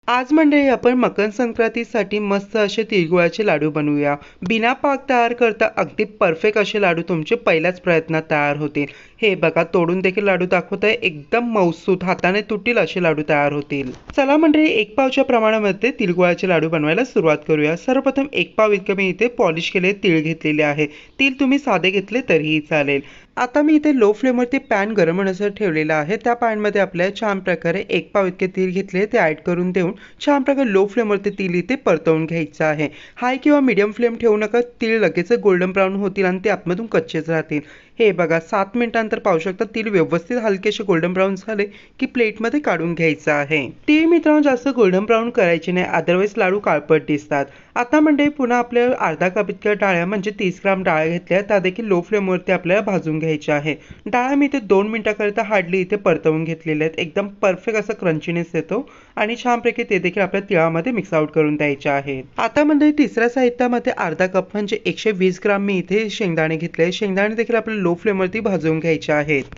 आज मंडळी आपण मकर संक्रांतीसाठी मस्त असे तिळगुळाचे लाडू बनवूया। बिना पाक तयार करता अगदी परफेक्ट असे लाडू तुमचे पहिल्याच प्रयत्नात तयार होतील। हे बघा तोडून देखील लाडू दाखवत आहे, एकदम मऊसूत हाताने तुटतील असे लाडू तयार होतील। चला मंडळी, 1 पावच्या प्रमाणामध्ये तिळगुळाचे लाडू बनवायला सुरुवात करूया। सर्वप्रथम 1 पाव इतके मी इथे पॉलिश केले तीळ घेतलेले आहे। तीळ तुम्ही साधे घेतले तरीही चालेल। आता मी इथे लो फ्लेमवरती पॅन गरम होण्यासाठी ठेवलेला आहे। त्या पॅनमध्ये आपल्याला छान प्रकारे 1 पाव इतके तीळ घेतले ते ऍड करून देऊन छान प्रकारे लो फ्लेमवरती तीळ इथे परतवून घ्यायचं आहे। हाय किंवा मीडियम फ्लेम ठेवू नका, तीळ लगेच गोल्डन ब्राऊन होतील आणि ते आतमधून कच्चेच राहतील। हे बघा 7 मिनिटांनंतर पाहू शकता तीळ व्यवस्थित हलकेसे गोल्डन ब्राऊन झाले की प्लेटमध्ये काढून घ्यायचं आहे। तीळ मित्रांनो जास्त गोल्डन ब्राऊन करायचे नाही, अदरवाईज लाडू काळपट दिसतात। आता म्हणजे पुन्हा आपल्याला अर्धा कप इतक्या डाळ्या म्हणजे 30 ग्राम डाळ घेतल्या, त्या देखील लो फ्लेमवरती आपल्याला भाजून घ्यायच्या आहे। डाळ्या मी इथे 2 मिनिटाकरिता हार्डली इथे परतवून घेतलेल्या आहेत। एकदम परफेक्ट असा क्रंचीनेस येतो आणि छानपैकी ते देखील आपल्या तिळामध्ये मिक्स आउट करून द्यायचे आहेत। आता म्हणजे तिसऱ्या साहित्यामध्ये अर्धा कप म्हणजे 120 ग्राम मी इथे शेंगदाणे घेतले। शेंगदाणे देखील आपल्याला लो फ्लेमवरती भाजून घ्यायचे आहेत।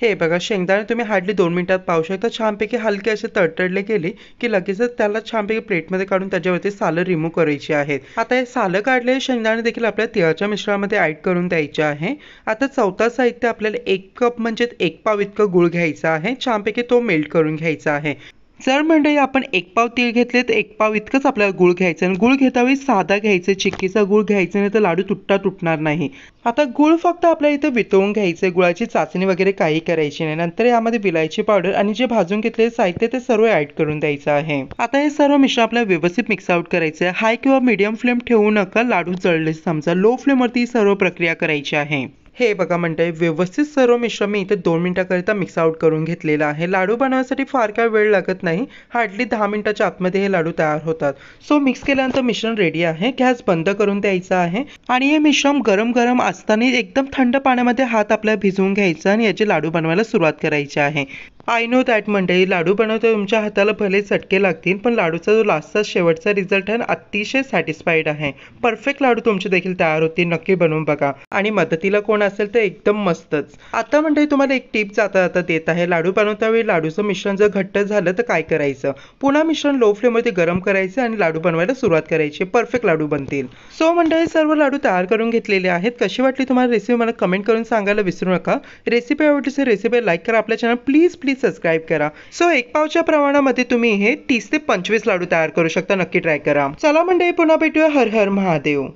हे बघा शेंगदाणे तुम्ही हार्डली 2 मिनिटात पाहू शकता, छानपैकी हलके असे तडतडले गेले की लगेचच त्याला छानपैकी प्लेटमध्ये काढून त्याच्यावरती सालं रिमूव्ह करायची आहेत। आता हे सालं काढलेले शेंगदाणे देखील आपल्या तिळाच्या मिश्रणामध्ये ऍड करून द्यायचे आहे। आता चौथा साहित्य आपल्याला 1 कप म्हणजे 1 पाव इतकं गूळ घ्यायचा आहे, छानपैकी तो मेल्ट करून घ्यायचा आहे। जर मंडळी आपण 1 पाव तीळ घेतले तर 1 पाव इतकंच आपल्याला गूळ घ्यायचं आणि गूळ घेतावेळी साधा घ्यायचं, चिक्कीचा गूळ घ्यायचा नाही तर लाडू तुटणार नाही। आता गूळ फक्त आपल्याला इथे वितळून घ्यायचंय, गुळाची चाचणी वगैरे काही करायची नाही। नंतर यामध्ये विलायची पावडर आणि जे भाजून घेतलेले साहित्य ते सर्व ऍड करून द्यायचं आहे। आता हे सर्व मिश्रण आपल्याला व्यवस्थित मिक्स आउट करायचं आहे। हाय किंवा मीडियम फ्लेम ठेवू नका, लाडू जळले समजा, लो फ्लेमवरती ही सर्व प्रक्रिया करायची आहे। हे बघा मंडळी व्यवस्थित सर्व मिश्रण मी इथे 2 मिनिटाकरिता मिक्स आउट करून घेतलेलं आहे। लाडू बनवण्यासाठी फार काय वेळ लागत नाही, हार्डली 10 मिनिटाच्या आतमध्ये हे लाडू तयार होतात। सो मिक्स केल्यानंतर मिश्रण रेडी आहे। गॅस बंद करून द्यायचा आहे आणि हे मिश्रण गरम गरम असताना एकदम थंड पाण्यामध्ये हात आपल्याला भिजवून घ्यायचा आणि याचे लाडू बनवायला सुरुवात करायची आहे। आय नो दॅट मंडळी, लाडू बनवते तुमच्या हाताला भले चटके लागतील, पण लाडूचा जो लास्टचा शेवटचा रिझल्ट आहे अतिशय सॅटिस्फाईड आहे। परफेक्ट लाडू तुमचे देखील तयार होतील, नक्की बनवून बघा आणि मदतीला कोण असेल तर एकदम मस्तच। आता मंडळी तुम्हाला एक टिप जाता जाता देत आहे। लाडू बनवता वेळी लाडूचं मिश्रण जर घट्ट झालं तर काय करायचं, पुन्हा मिश्रण लो फ्लेमवरती गरम करायचं आणि लाडू बनवायला सुरुवात करायची, परफेक्ट लाडू बनतील। सो मंडळी सर्व लाडू तयार करून घेतलेले आहेत। कशी वाटली तुम्हाला रेसिपी मला कमेंट करून सांगायला विसरू नका। रेसिपी आवडली तर रेसिपी लाईक करा, आपल्या चॅनल प्लीज सबस्क्राईब करा। सो 1 पावच्या प्रमाणामध्ये तुम्ही हे 30 ते 25 लाडू तयार करू शकता, नक्की ट्राय करा। चला मंडळी पुन्हा भेटूया, हर हर महादेव।